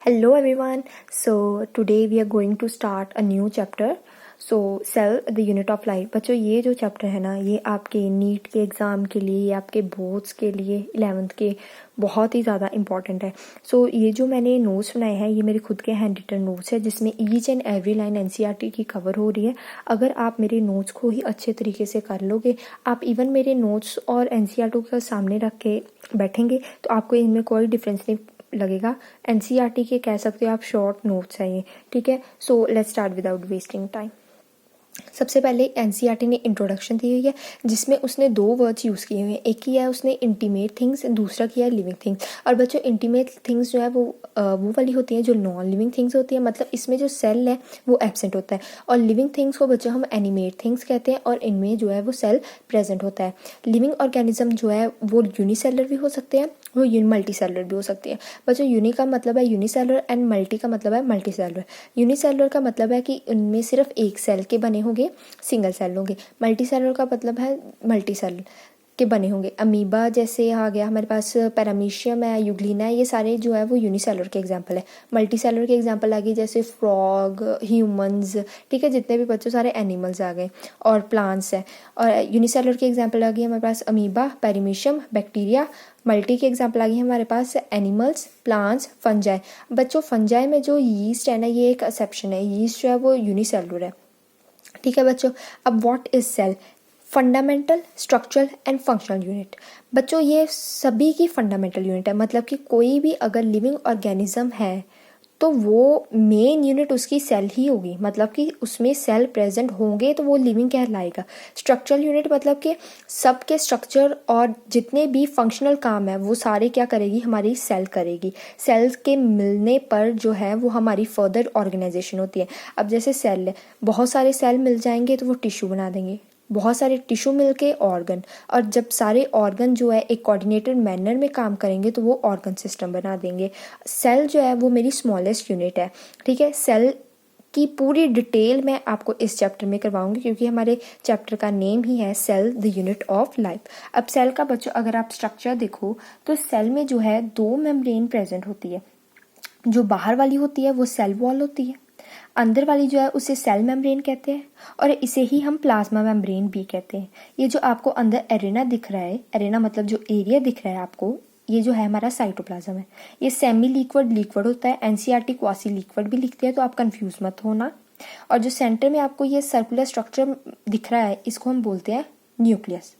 Hello everyone. So today we are going to start a new chapter. So cell the unit of life. बच्चों ये जो chapter है ना ये आपके नीट के एग्ज़ाम के लिए या आपके बोर्ड्स के लिए 11th के बहुत ही ज़्यादा इंपॉर्टेंट है. सो ये जो मैंने नोट्स बनाए हैं ये मेरे खुद के हैंड रिटन नोट्स है जिसमें each and every line NCERT की कवर हो रही है. अगर आप मेरे नोट्स को ही अच्छे तरीके से कर लोगे, आप इवन मेरे नोट्स और एनसीईआरटी को सामने रख के बैठेंगे तो आपको इनमें कोई डिफरेंस नहीं लगेगा. एनसीईआरटी के कह सकते हो आप शॉर्ट नोट्स हैं ये, ठीक है. So let's start without wasting time. सबसे पहले एनसीईआरटी ने इंट्रोडक्शन दी हुई है जिसमें उसने दो वर्ड्स यूज़ किए हुए हैं. एक किया है उसने इंटीमेट थिंग्स, दूसरा किया है लिविंग थिंग्स. और बच्चों इंटीमेट थिंग्स जो है वो वाली होती हैं जो नॉन लिविंग थिंग्स होती है, मतलब इसमें जो सेल है वो एब्सेंट होता है. और लिविंग थिंग्स को बच्चों हम एनिमेट थिंग्स कहते हैं और इनमें जो है वो सेल प्रेजेंट होता है. लिविंग ऑर्गेनिज्म जो है वो यूनिसेलर भी हो सकते हैं, वो मल्टी सेलर भी हो सकती है. बच्चों यूनि का मतलब है यूनिसेलर एंड मल्टी का मतलब है मल्टी सेलर. यूनिसेलर का मतलब है कि उनमें सिर्फ एक सेल के बने होंगे, सिंगल सेल होंगे. मल्टी सेलर का मतलब है मल्टी सेल के बने होंगे. अमीबा जैसे आ गया हमारे पास, पैरामीशियम है, यूग्लिना है, ये सारे जो है वो यूनिसेलर के एग्जांपल है. मल्टी सेलर के एग्जांपल आ गए जैसे फ्रॉग, ह्यूमंस, ठीक है, जितने भी बच्चों सारे एनिमल्स आ गए और प्लांट्स है. और यूनिसेलर के एग्जांपल आ गई हमारे पास अमीबा, पैरामीशियम, बैक्टीरिया. मल्टी के एग्जांपल आ गई हमारे पास एनिमल्स, प्लांट्स, फंजाई. बच्चों फंजाई में जो यीस्ट है ना ये एक एक्सेप्शन है. यीस्ट जो है वो यूनिसेलर है, ठीक है बच्चों. अब what is cell? Fundamental, structural and functional unit. बच्चों ये सभी की फंडामेंटल यूनिट है, मतलब कि कोई भी अगर लिविंग ऑर्गेनिज्म है तो वो मेन यूनिट उसकी सेल ही होगी, मतलब कि उसमें सेल प्रेजेंट होंगे तो वो लिविंग कहलाएगा. स्ट्रक्चरल यूनिट मतलब कि सबके स्ट्रक्चर और जितने भी फंक्शनल काम है वो सारे क्या करेगी, हमारी सेल करेगी. सेल्स के मिलने पर जो है वो हमारी फर्दर ऑर्गेनाइजेशन होती है. अब जैसे सेल है, बहुत सारे सेल मिल जाएंगे तो वो टिश्यू बना देंगे, बहुत सारे टिश्यू मिलके ऑर्गन, और जब सारे ऑर्गन जो है एक कोऑर्डिनेटेड मैनर में काम करेंगे तो वो ऑर्गन सिस्टम बना देंगे. सेल जो है वो मेरी स्मॉलेस्ट यूनिट है, ठीक है. सेल की पूरी डिटेल मैं आपको इस चैप्टर में करवाऊंगी क्योंकि हमारे चैप्टर का नेम ही है cell the unit of life. अब सेल का बच्चों अगर आप स्ट्रक्चर देखो तो सेल में जो है दो मेम्ब्रेन प्रेजेंट होती है. जो बाहर वाली होती है वो सेल वॉल होती है, अंदर वाली जो है उसे सेल मेम्ब्रेन कहते हैं और इसे ही हम प्लाज्मा मेम्ब्रेन भी कहते हैं. ये जो आपको अंदर एरेना दिख रहा है, एरेना मतलब जो एरिया दिख रहा है आपको, ये जो है हमारा साइटोप्लाज्म है. ये सेमी लिक्विड लिक्विड होता है, एनसीईआरटी क्वासी लिक्विड भी लिखते हैं तो आप कंफ्यूज मत होना. और जो सेंटर में आपको ये सर्कुलर स्ट्रक्चर दिख रहा है इसको हम बोलते हैं न्यूक्लियस.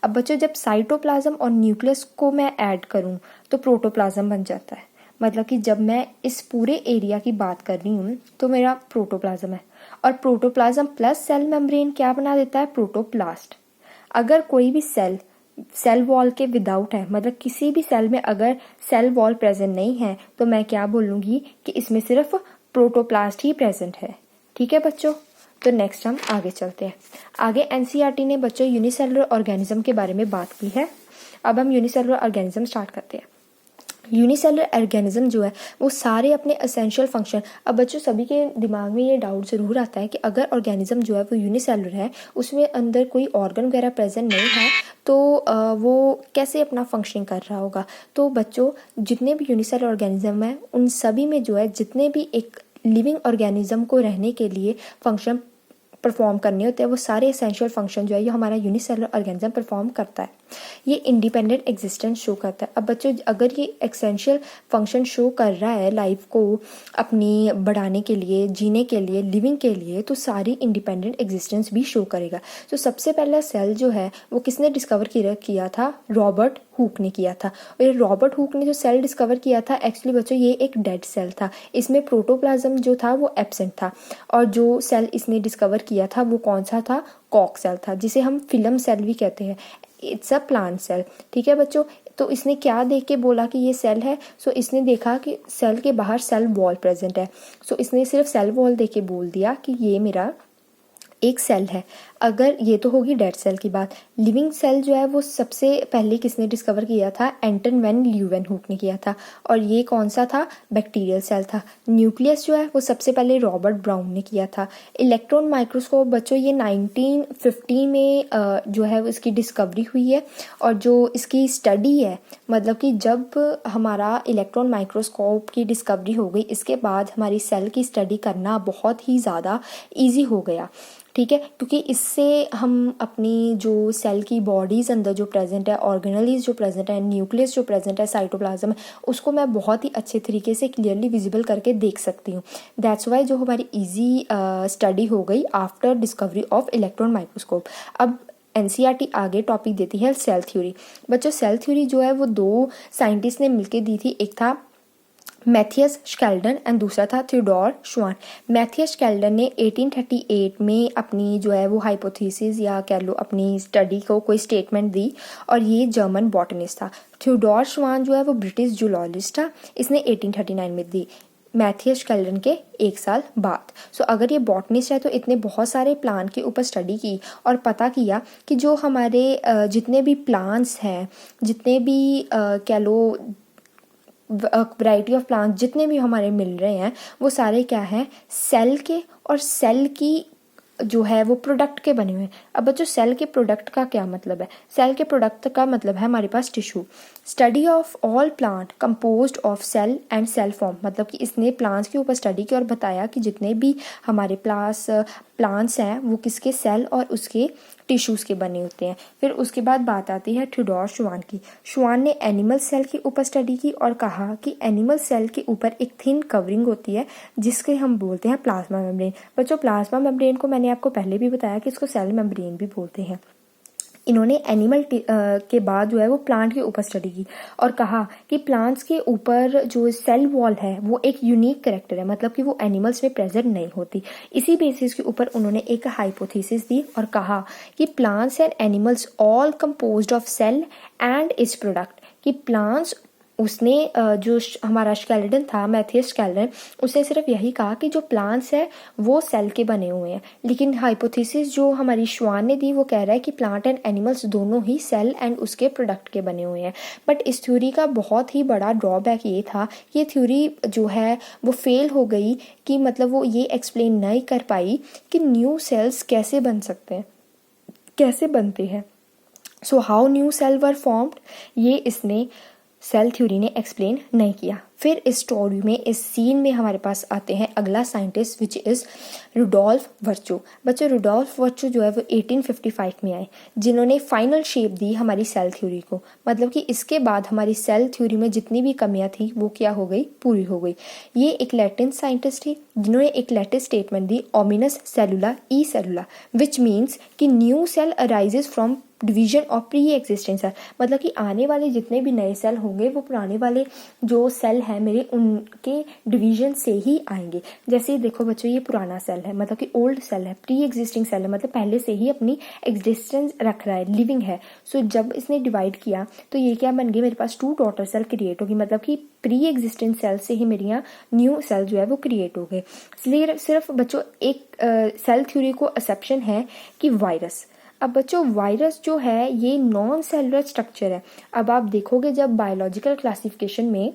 अब बच्चों जब साइटोप्लाज्म और न्यूक्लियस को मैं ऐड करूँ तो प्रोटोप्लाज्म बन जाता है. मतलब कि जब मैं इस पूरे एरिया की बात कर रही हूँ तो मेरा प्रोटोप्लाज्म है और प्रोटोप्लाज्म प्लस सेल मेम्ब्रेन क्या बना देता है, प्रोटोप्लास्ट. अगर कोई भी सेल सेल वॉल के विदाउट है, मतलब किसी भी सेल में अगर सेल वॉल प्रेजेंट नहीं है तो मैं क्या बोलूँगी कि इसमें सिर्फ प्रोटोप्लास्ट ही प्रेजेंट है, ठीक है बच्चों. तो नेक्स्ट हम आगे चलते हैं. आगे एनसीईआरटी ने बच्चों यूनिसेलुलर ऑर्गेनिज्म के बारे में बात की है. अब हम यूनिसेलुलर ऑर्गेनिज्म स्टार्ट करते हैं. यूनिसेलुलर ऑर्गेनिज्म जो है वो सारे अपने एसेंशियल फंक्शन. अब बच्चों सभी के दिमाग में ये डाउट ज़रूर आता है कि अगर ऑर्गेनिज्म जो है वो यूनिसेलुलर है, उसमें अंदर कोई ऑर्गन वगैरह प्रेजेंट नहीं है तो वो कैसे अपना फंक्शनिंग कर रहा होगा. तो बच्चों जितने भी यूनिसेलुलर ऑर्गेनिज्म है उन सभी में जो है जितने भी एक लिविंग ऑर्गेनिज्म को रहने के लिए फंक्शन परफॉर्म करने होते हैं वो सारे एसेंशियल फंक्शन जो है ये हमारा यूनिसेलुलर ऑर्गेनिज्म परफॉर्म करता है. ये इंडिपेंडेंट एग्जिस्टेंस शो करता है. अब बच्चों अगर ये एसेंशियल फंक्शन शो कर रहा है लाइफ को अपनी बढ़ाने के लिए, जीने के लिए, लिविंग के लिए, तो सारी इंडिपेंडेंट एग्जिस्टेंस भी शो करेगा. तो सबसे पहला सेल जो है वो किसने डिस्कवर किया था, रॉबर्ट हुक ने किया था. और ये रॉबर्ट हुक ने जो सेल डिस्कवर किया था एक्चुअली बच्चों ये एक डेड सेल था. इसमें प्रोटोप्लाज्म जो था वो एब्सेंट था और जो सेल इसने डिस्कवर किया था वो कौन सा था, कॉक सेल था, जिसे हम फिल्म सेल भी कहते हैं. इट्स अ प्लांट सेल, ठीक है बच्चों. तो इसने क्या देख के बोला कि ये सेल है, सो इसने देखा कि सेल के बाहर सेल वॉल प्रेजेंट है, सो इसने सिर्फ सेल वॉल देख के बोल दिया कि ये मेरा एक सेल है, अगर ये तो होगी डेड सेल की बात। लिविंग सेल जो है वो सबसे पहले किसने डिस्कवर किया था? एंटन वैन ल्यूवेनहुक ने किया था, और ये कौन सा था? बैक्टीरियल सेल था। न्यूक्लियस जो है वो सबसे पहले रॉबर्ट ब्राउन ने किया था। इलेक्ट्रॉन माइक्रोस्कोप बच्चों ये 1950 में जो है इसकी डिस्कवरी हुई है, और जो इसकी स्टडी है, मतलब कि जब हमारा इलेक्ट्रॉन माइक्रोस्कोप की डिस्कवरी हो गई, इसके बाद हमारी सेल की स्टडी करना बहुत ही ज़्यादा ईजी हो गया, ठीक है, क्योंकि इससे हम अपनी जो सेल की बॉडीज़ अंदर जो प्रेजेंट है, ऑर्गेनलीज जो प्रेजेंट है, न्यूक्लियस जो प्रेजेंट है, साइटोप्लाज्म है, उसको मैं बहुत ही अच्छे तरीके से क्लियरली विजिबल करके देख सकती हूँ। दैट्स वाई जो हमारी इजी स्टडी हो गई after discovery of electron microscope. अब एनसीईआरटी आगे टॉपिक देती है सेल थ्योरी। बच्चों सेल थ्योरी जो है वो दो साइंटिस्ट ने मिलकर दी थी, एक था मैथियस स्केल्डन एंड दूसरा था थियोडोर श्वान। मैथियस स्केल्डन ने 1838 में अपनी जो है वो हाइपोथेसिस या कह लो अपनी स्टडी को कोई स्टेटमेंट दी, और ये जर्मन बॉटनिस्ट था। थियोडोर श्वान जो है वो ब्रिटिश जूलॉजिस्ट था, इसने 1839 में दी, मैथियस स्केल्डन के एक साल बाद। सो अगर ये बॉटनिस्ट है तो इतने बहुत सारे प्लांट के ऊपर स्टडी की और पता किया कि जो हमारे जितने भी प्लांट्स हैं, जितने भी कह लो वैरायटी ऑफ प्लांट जितने भी हमारे मिल रहे हैं, वो सारे क्या हैं? सेल के, और सेल की जो है वो प्रोडक्ट के बने हुए हैं। अब बच्चों सेल के प्रोडक्ट का क्या मतलब है? सेल के प्रोडक्ट का मतलब है हमारे पास tissue. Study of all plant composed of cell and cell form, मतलब कि इसने प्लांट्स के ऊपर स्टडी की और बताया कि जितने भी हमारे प्लांट्स हैं वो किसके? सेल और उसके टिश्यूज़ के बने होते हैं। फिर उसके बाद बात आती है थियोडोर श्वान की। श्वान ने एनिमल सेल के ऊपर स्टडी की और कहा कि एनिमल सेल के ऊपर एक थिन कवरिंग होती है जिसके हम बोलते हैं प्लाज्मा मेम्ब्रेन। बच्चों प्लाज्मा मेम्ब्रेन को मैंने आपको पहले भी बताया कि इसको सेल मेम्ब्रेन भी बोलते हैं। इन्होंने एनिमल के बाद जो है वो प्लांट के ऊपर स्टडी की और कहा कि प्लांट्स के ऊपर जो सेल वॉल है वो एक यूनिक कैरेक्टर है, मतलब कि वो एनिमल्स में प्रेजेंट नहीं होती। इसी बेसिस के ऊपर उन्होंने एक हाइपोथेसिस दी और कहा कि plants and animals all composed of cell and its product, कि प्लांट्स उसने जो हमारा स्केलेटन था मैथियस स्केलेटन, उसने सिर्फ यही कहा कि जो प्लांट्स है वो सेल के बने हुए हैं, लेकिन हाइपोथेसिस जो हमारी श्वान ने दी वो कह रहा है कि प्लांट एंड एनिमल्स दोनों ही सेल एंड उसके प्रोडक्ट के बने हुए हैं। बट इस थ्योरी का बहुत ही बड़ा ड्रॉबैक ये था कि ये थ्योरी जो है वो फेल हो गई, कि मतलब वो ये एक्सप्लेन नहीं कर पाई कि न्यू सेल्स कैसे बन सकते हैं, कैसे बनते हैं। So how new cell were formed, ये इसने सेल थ्योरी ने एक्सप्लेन नहीं किया। फिर इस स्टोरी में, इस सीन में हमारे पास आते हैं अगला साइंटिस्ट विच इज़ रुडोल्फ वर्चो। बच्चों रुडोल्फ वर्चो जो है वो 1855 में आए, जिन्होंने फाइनल शेप दी हमारी सेल थ्योरी को। मतलब कि इसके बाद हमारी सेल थ्योरी में जितनी भी कमियां थी वो क्या हो गई? पूरी हो गई। ये एक लैटिन साइंटिस्ट थी जिन्होंने एक लेटेस्ट स्टेटमेंट दी, omnis cellula e cellula, which means कि new cell arises from division of pre existing cell, मतलब कि आने वाले जितने भी नए सेल होंगे वो पुराने वाले जो सेल है मेरे उनके डिवीजन से ही आएंगे। जैसे देखो बच्चों ये पुराना सेल है, मतलब कि ओल्ड सेल है, प्री एग्जिस्टिंग सेल है, मतलब पहले से ही अपनी एग्जिस्टेंस रख रहा है, लिविंग है। सो जब इसने डिवाइड किया तो ये क्या बन गई? मेरे पास 2 डॉटर सेल क्रिएट होगी, मतलब कि प्री एग्जिस्टेंट सेल से ही मेरे यहाँ न्यू सेल जो है वो क्रिएट हो गए। इसलिए सिर्फ बच्चों एक सेल थ्योरी को एक्सेप्शन है कि वायरस। अब बच्चों वायरस जो है ये नॉन सेलुलर स्ट्रक्चर है। अब आप देखोगे जब बायोलॉजिकल क्लासिफिकेशन में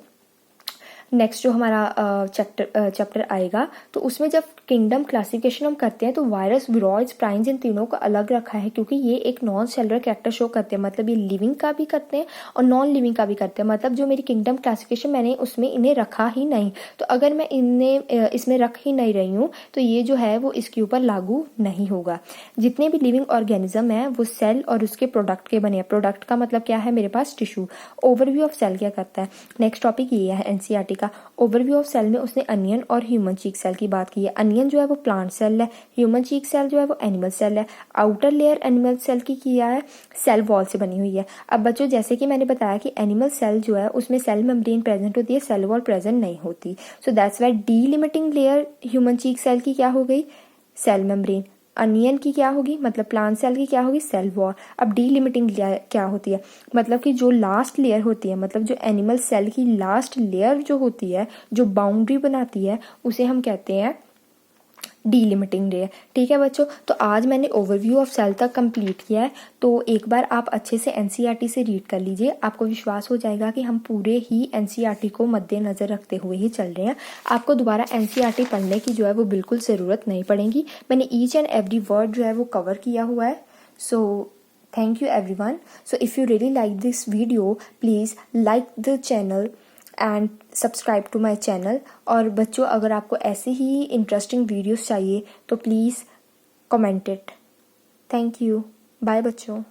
नेक्स्ट जो हमारा चैप्टर आएगा तो उसमें जब किंगडम क्लासिफिकेशन हम करते हैं तो वायरस, विरोइड्स, प्राइन्स इन तीनों को अलग रखा है, क्योंकि ये एक नॉन सेलुलर कैरेक्टर शो करते हैं। मतलब ये लिविंग का भी करते हैं और नॉन लिविंग का भी करते हैं। मतलब जो मेरी किंगडम क्लासिफिकेशन मैंने उसमें इन्हें रखा ही नहीं, तो अगर मैं इन्हें इसमें रख ही नहीं रही हूँ तो ये जो है वो इसके ऊपर लागू नहीं होगा। जितने भी लिविंग ऑर्गेनिज्म है वो सेल और उसके प्रोडक्ट के बने हैं। प्रोडक्ट का मतलब क्या है? मेरे पास टिश्यू। ओवरव्यू ऑफ सेल क्या करता है? नेक्स्ट टॉपिक ये है एनसीईआरटी का ओवरव्यू ऑफ सेल में उसने अनियन और ह्यूमन चीक सेल की बात की है। अनियन जो है वो प्लांट सेल है, ह्यूमन चीक सेल जो है वो एनिमल सेल है। आउटर लेयर एनिमल सेल की किया है, सेल वॉल से बनी हुई है। अब बच्चों जैसे कि मैंने बताया कि एनिमल सेल जो है उसमें सेल मेम्ब्रेन प्रेजेंट होती है, सेल वॉल प्रेजेंट नहीं होती। So that's why delimiting layer human cheek cell की क्या हो गई? Cell membrane. अनियन की क्या होगी? मतलब प्लांट सेल की क्या होगी? Cell wall. अब डीलिमिटिंग लेयर क्या होती है? मतलब कि जो लास्ट लेयर होती है, मतलब जो एनिमल सेल की लास्ट लेयर जो होती है, जो बाउंड्री बनाती है, उसे हम कहते हैं डीलिमिटिंग डे है। ठीक है बच्चों, तो आज मैंने ओवरव्यू ऑफ सेल तक कंप्लीट किया है। तो एक बार आप अच्छे से एनसीईआरटी से रीड कर लीजिए, आपको विश्वास हो जाएगा कि हम पूरे ही एनसीईआरटी को मद्देनज़र रखते हुए ही चल रहे हैं। आपको दोबारा एनसीईआरटी पढ़ने की जो है वो बिल्कुल ज़रूरत नहीं पड़ेगी। मैंने ईच एंड एवरी वर्ड जो है वो कवर किया हुआ है। सो thank you everyone. So if you really like this video, please like the channel and subscribe to my channel. और बच्चों अगर आपको ऐसे ही इंटरेस्टिंग वीडियोस चाहिए तो please comment it. Thank you, bye बच्चों।